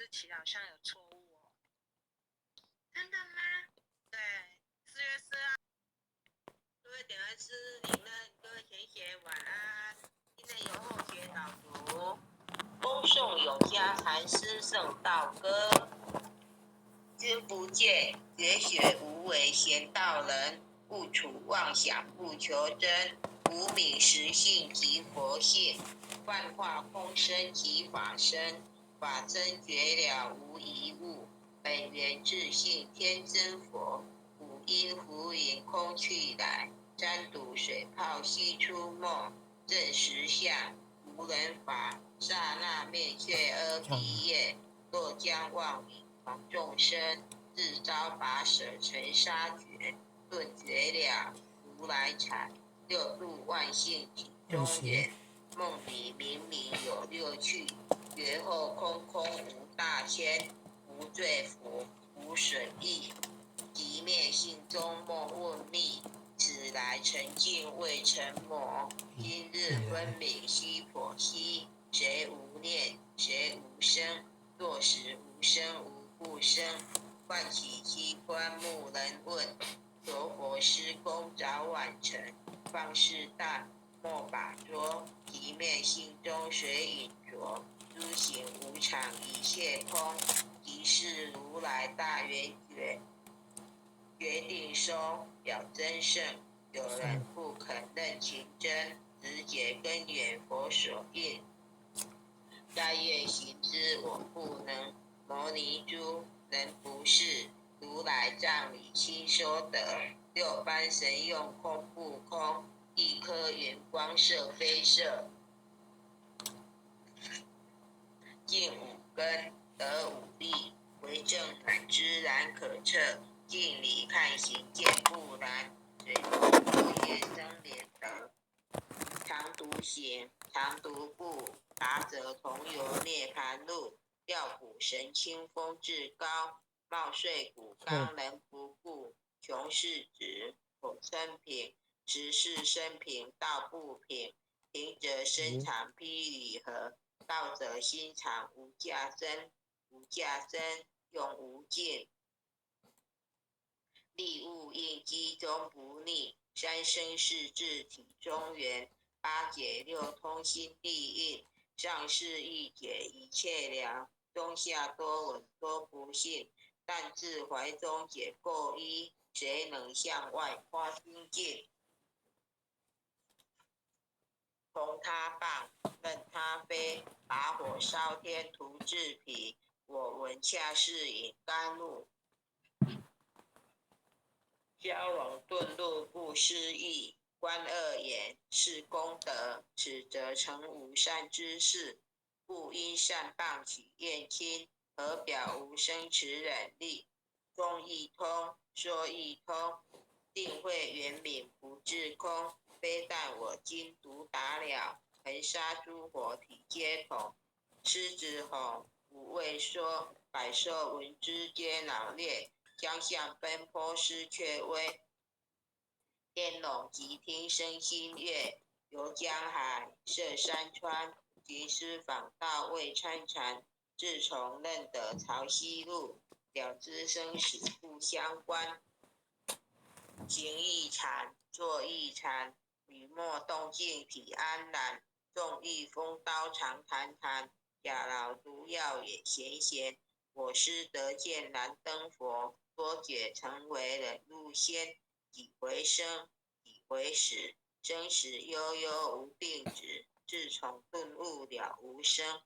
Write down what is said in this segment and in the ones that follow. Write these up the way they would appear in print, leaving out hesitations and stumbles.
日期好像有错误哦。真的吗？对，4月4号。各位点儿吃您的，各位同学晚安。今天由后学导读，恭送永嘉禅师圣道歌。知不见，绝学无为贤道人，不处妄想不求真，无名实性即佛性，幻化空生即法身，法真绝了无一物，本源自性天真佛，五音浮云空去来，三毒水泡悉出没，正实相无人法，刹那灭却阿鼻业，若将妄语狂众生，自招拔舌成杀绝，顿绝了如来禅，六度万性体中原，梦里明明有六趣，觉后空空无大千，无罪福无损益，即灭性中莫问密，此来沉静未成魔，今日分明悉剖析，谁无念谁无生，若实无生无不生，唤起机关木人问，求佛施功早晚成，放肆大莫把捉，即灭心中随隐着，诸行无常一切空，即是如来大圆觉，决定收表真圣，有人不肯认情真，直解根源佛所应，该愿行之我不能，摩尼珠人不是，如来藏里亲说得，六般神用空不空，一颗圆光色非色，尽五根得五力，为正反知然可测，镜里看行见不然，随风落叶生莲德，常独行常独步，达则同游涅盘路，调虎神清风至高，貌遂骨刚人不顾，穷是指口生平，实是生平道不平，平则身长披礼盒，道则心常无价真，无价真永无尽，利物应机中不逆，三生四智体中原，八解六通心地应，上士一解一切了，中下多闻多不信，但自怀中解构一，谁能向外发心境？同他棒，任他飞，把火烧天图自彼，我闻恰是引甘露，蛟龙遁入不思议，观二眼是功德，此则成无善之事，故因善棒起厌亲，何表无生持忍力，中一通说一通，定会圆明不自空，非但我今独达了，恒沙诸佛体皆同，狮子吼五位说，百兽闻之皆脑裂，将相奔波失却微，天龙即听声心悦，游江海涉山川，行师访道未参禅，自从认得潮汐路，了知生死不相关，行一禅坐一禅，雨墨动静体安然，纵欲风刀常谈谈，假劳毒药也闲闲，我师得见燃灯佛，多解成为人入仙，几回生几回死，生死悠悠无定止，自从顿悟了无生，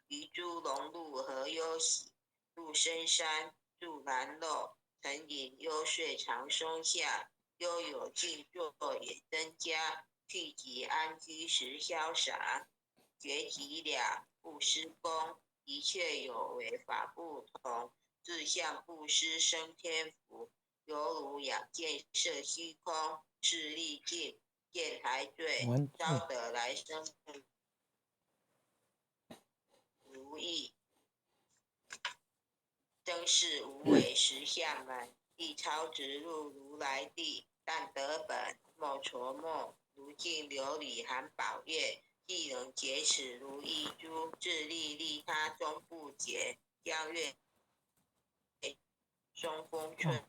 于诸龙路何忧喜，入深山住兰肉，沉吟幽邃长松下，悠有静坐也增加，去即安居时潇洒，觉即了不施功，一切有为法不同，自相不施生天福，犹如仰见色虚空，视力尽见还罪，招得来生如意，真是无为实相门，一超直入如来地，但得本莫琢磨，如镜琉璃含宝月，既能解此如意珠，自利利他终不解，江月松风村，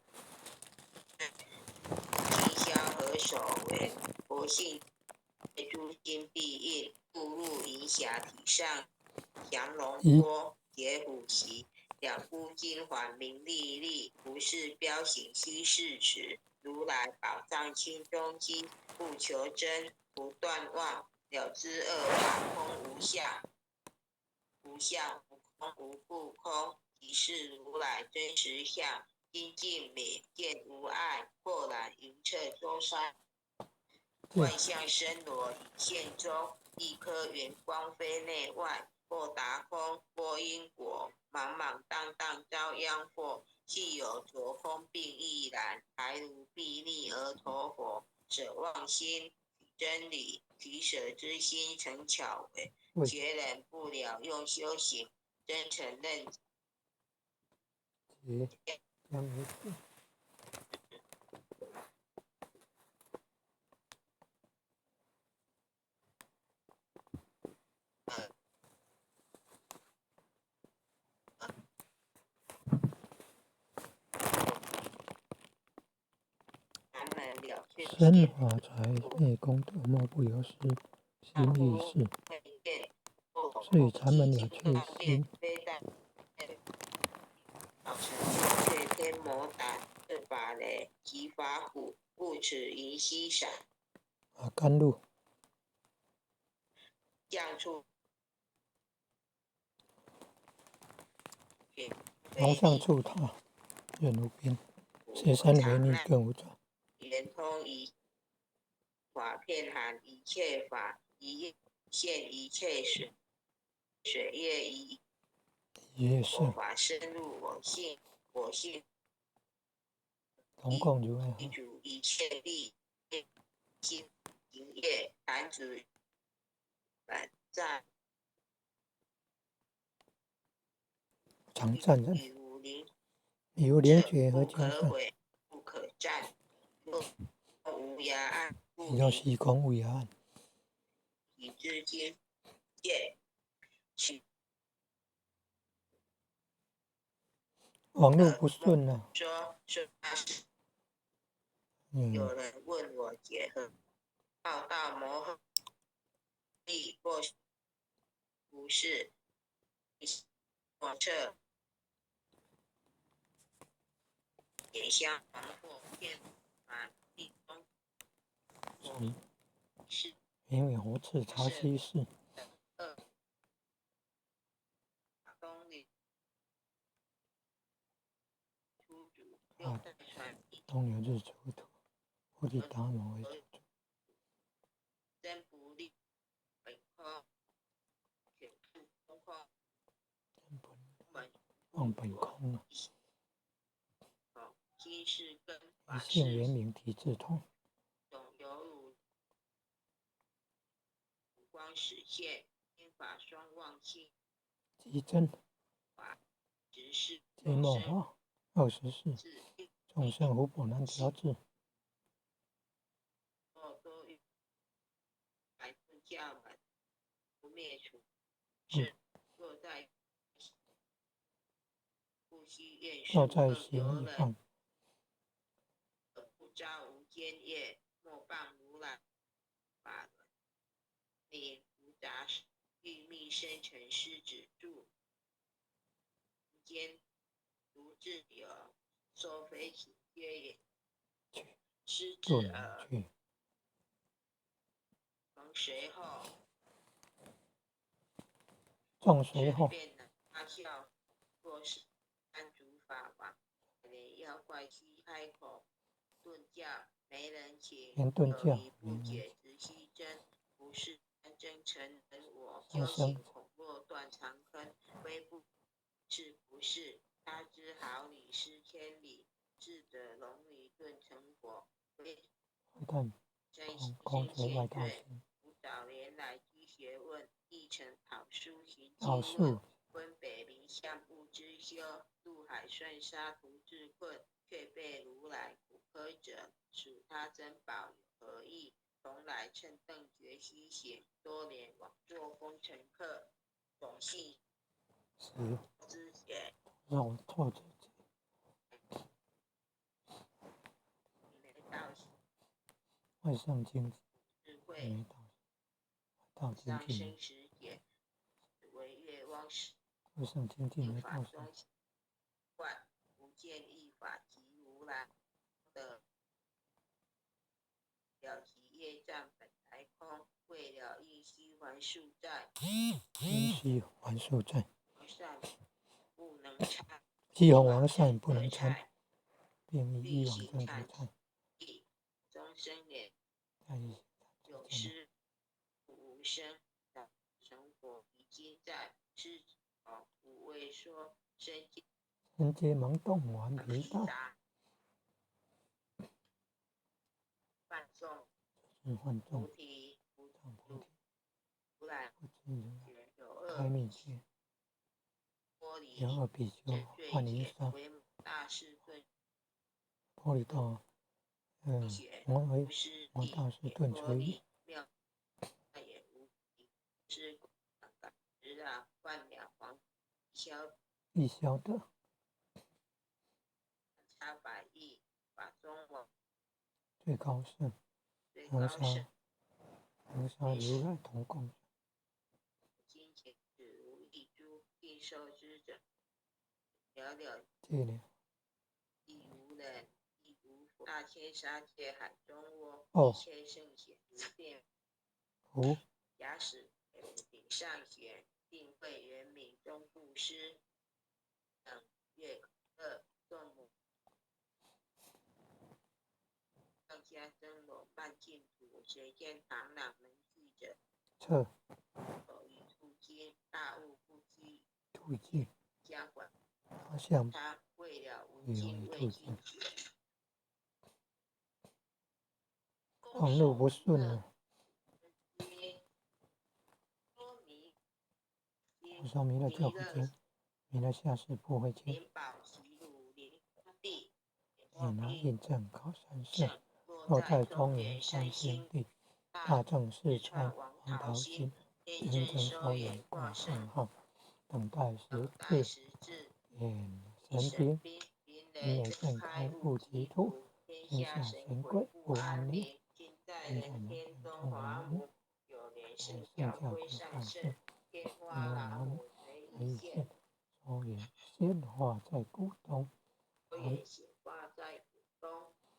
今宵何首为佛性诸经必应，步入银匣体上降龙波，解虎旗。两孤金环名历历，不是彪形虚是尺。如来宝藏清中基，不求真，不断妄。了知二法空无相，无相无空无不空，即是如来真实相。心净泯见无碍，豁然云彻周山。万象生罗以现中，一颗圆光非内外。或达空，或因果，茫茫荡荡遭殃祸。既有着空并亦然，还如壁立而投火。舍妄心，取真理，取舍之心成巧为。觉忍不了用修行，真诚认身法财内功德，莫不由是心意识。是以禅门了却心。却天魔胆，是法雷及法虎，故此云溪闪。甘露。降处。龙上处塔，任无边。雪山为逆，更无障。圆通一法遍含一切法，一现一切水。水月一佛法深入我性，我性同共如来主一切力，心营业坛主本赞。常赞人，以无灵觉和加善，不可战，无涯岸，以若虚空无涯岸，以知经见取。网络不顺啊。有人问我结合报道摩诃力或不是我这也相防或骗法地中是因为佛次茶西事。东流日出土，菩提达摩为主。真不立本空，全部空空，望本空啊。今世跟一性圆明体自通，总有如光实现，因法双旺性，即真直视皆末法24，众生无不难调制。教门不灭除，是若在不须愿若在心以放，不招无间业，莫谤如来法轮。令无杂欲密生成师指住，无间如自有，说非起皆也。师至耳，从随后。众随后，他笑，若是三足法王，连妖怪悉开口顿教，没人请，有疑不解直须真，不是真诚人我，修行恐落断长坑，非不是不是？他知好理失千里，智者龙女顿成佛，非真心欠罪。五早年来积学问，亦曾讨书行经论，分北冥相不知修，入海算沙图自困，却被如来苦苛者，属他珍宝有何意？从来乘邓觉虚行，多年枉做风尘客，总系知觉。让我错着外上经济，没到经济呢，外上经济没到时，不见一法即如来的了其业障本来空，为了应虚还数债，因虚还数债，善不能参，西弘王善不能参，并以往生之菜，终生也在有失无生，成果已经在是五位说人皆盲动顽皮道，泛众是幻众，菩提菩提，如来不知如来有开密诀，有二比丘幻音沙，大士顿玻璃道，摩大士顿垂语，也无是万两黄易消得差百亿法中王最高圣，能杀如来同共。金钱只如一株，应受之者寥寥寂寥，亦无人，亦无佛。大千沙界海中窝，一切圣贤无变。假使顶上贤，定慧圆明中布施，等月二众母，上下真罗半净土，谁见螳螂能具者？测手以出经，大悟不羁，突击加管他向他为了无尽未尽觉，往路不顺了，我说弥勒教不精，弥勒下士不会精，你拿印证考三圣，若在中原三星地，大正四川王桃心，应征收眼挂圣号，等待时至，眼神兵，因为正开不及土，天下神鬼不安宁，今在人天中华母，来圣教归善圣，天花老母随一线，所言显化在古东，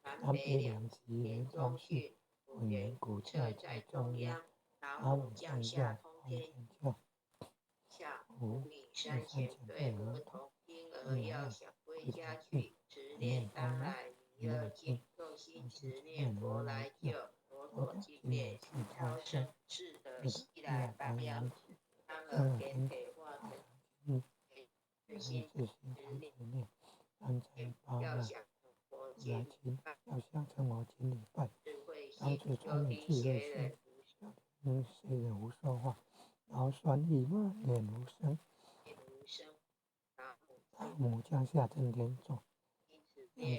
南北两极连中续，文言古教在中央，老母降下通天教，五三前辈儿童，婴儿要想归家去，执念当来弥勒经，用心执念佛来救，佛陀经典是超生，是得西来白羊子，当尔天铁化成自心执念，三乘八万来请，要想成我请礼拜，当初聪明智慧心，谁人无说话，劳酸意骂念无声，老母降下真天众，用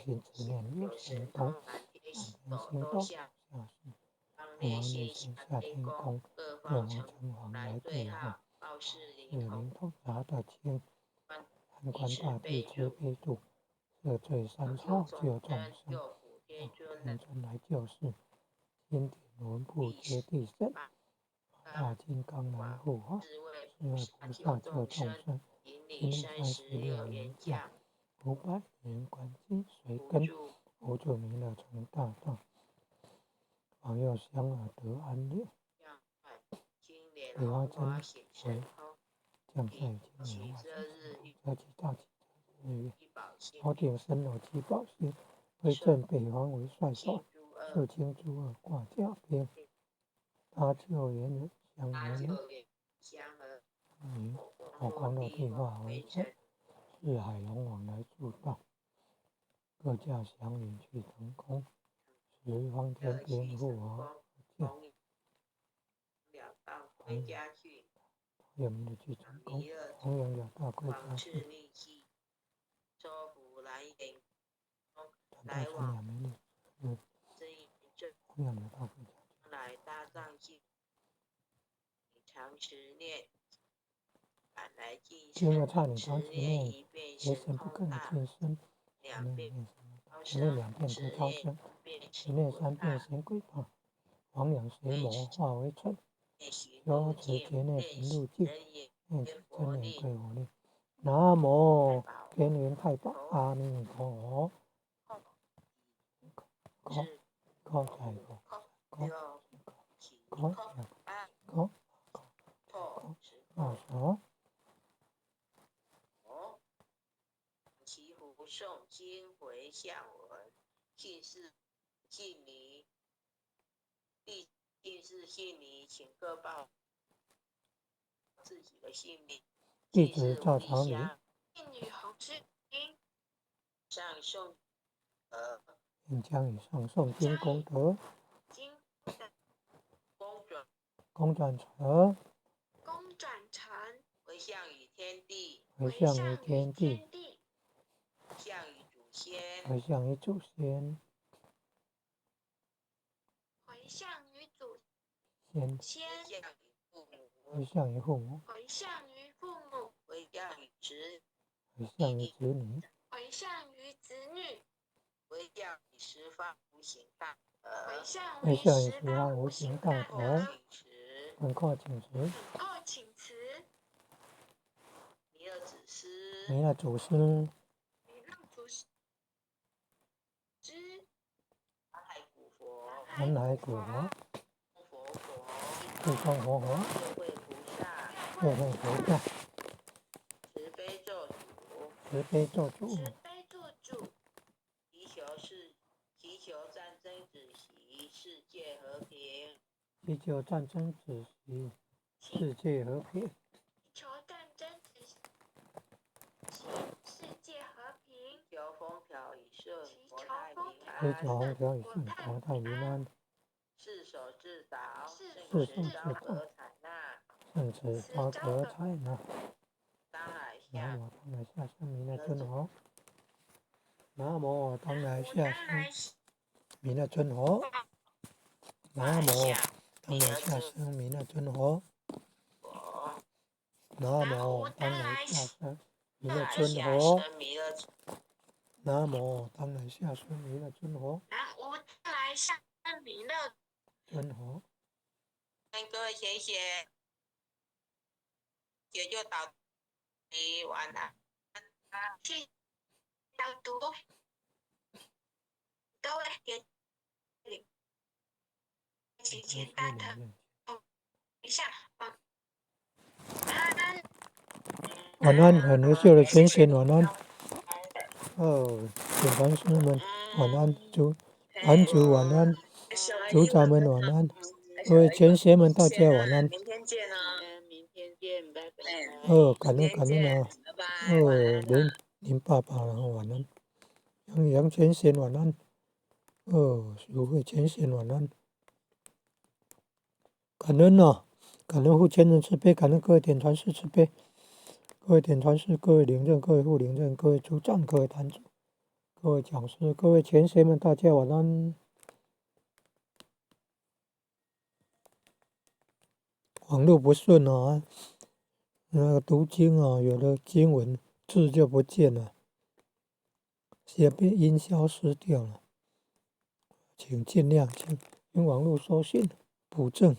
心执念有神通，满天星斗下世，父王女神下天宫，各方城隍来对号，是灵通达的清，汉官大帝慈悲度，赦罪三错救众生，天尊来救世，天顶文部接地神，大金刚来护法，四位菩萨救众生，今日36年假，500年观经随根，无助弥勒成大道，保佑香儿得安乐。北花真为降下于今年外则其大吉日月，朝廷身有七宝星，威震北方为帅首，肃清诸恶挂甲兵，搭救援人香儿人，火光的地化为尘，四海龙王来助道，各驾祥云去腾空，十方天兵护我驾。有名的去成功，弘扬了大归家去，传道成两美女，弘扬了大归家去。经了差你常执念，邪神不可近身，才能念什么？前面2遍得超生，前面3遍行归法，魍魉邪魔化为尘，修持劫内行路径，念此真言归我念。南无天云太保阿弥陀佛。高在高祈福诵经回向文，信是信离，信是信离，请各报自己的姓名。弟子赵长林，信女红之经上诵应将以上诵经功德，公转成，回向于天地，回向于祖先，回向于祖先，回向于父母，回向于子女，回向于十方无形大德，回向于十方无形大德。本课请辞。弥勒祖师，南海古佛，地藏活佛，慧慧菩萨，慈悲咒主，祈求战争止息，世界和平。祈求战争止息，世界和平。求风调雨顺，国泰民安。祈求风调雨顺，国泰民安。世手自导，圣持招得采纳。南无当来下生弥勒尊佛。南无当来下生弥勒尊佛。南无当来下生弥勒尊佛。南无当来下生弥勒尊佛。南无当来下生弥勒尊佛。尊佛。各位贤贤，也就到完了。去导读，各位请简单的一下。晚安，很优秀的贤贤，晚安。请法师们晚安，坛主晚安，组长们晚安，各位贤贤们大家晚安。明天见啊！明天见，拜拜。感恩啊！林爸爸晚安，杨贤贤晚安。淑慧贤贤晚安。感恩啊！感恩护天人慈悲，感恩各位点传师慈悲，各位点传师，各位领任，各位副领任，各位组长，各位坛主，各位讲师，各位贤贤们，大家晚安。网络不顺啊，那个读经啊，有的经文字就不见了，也被音消失掉了，请见谅，请用网络收信补正。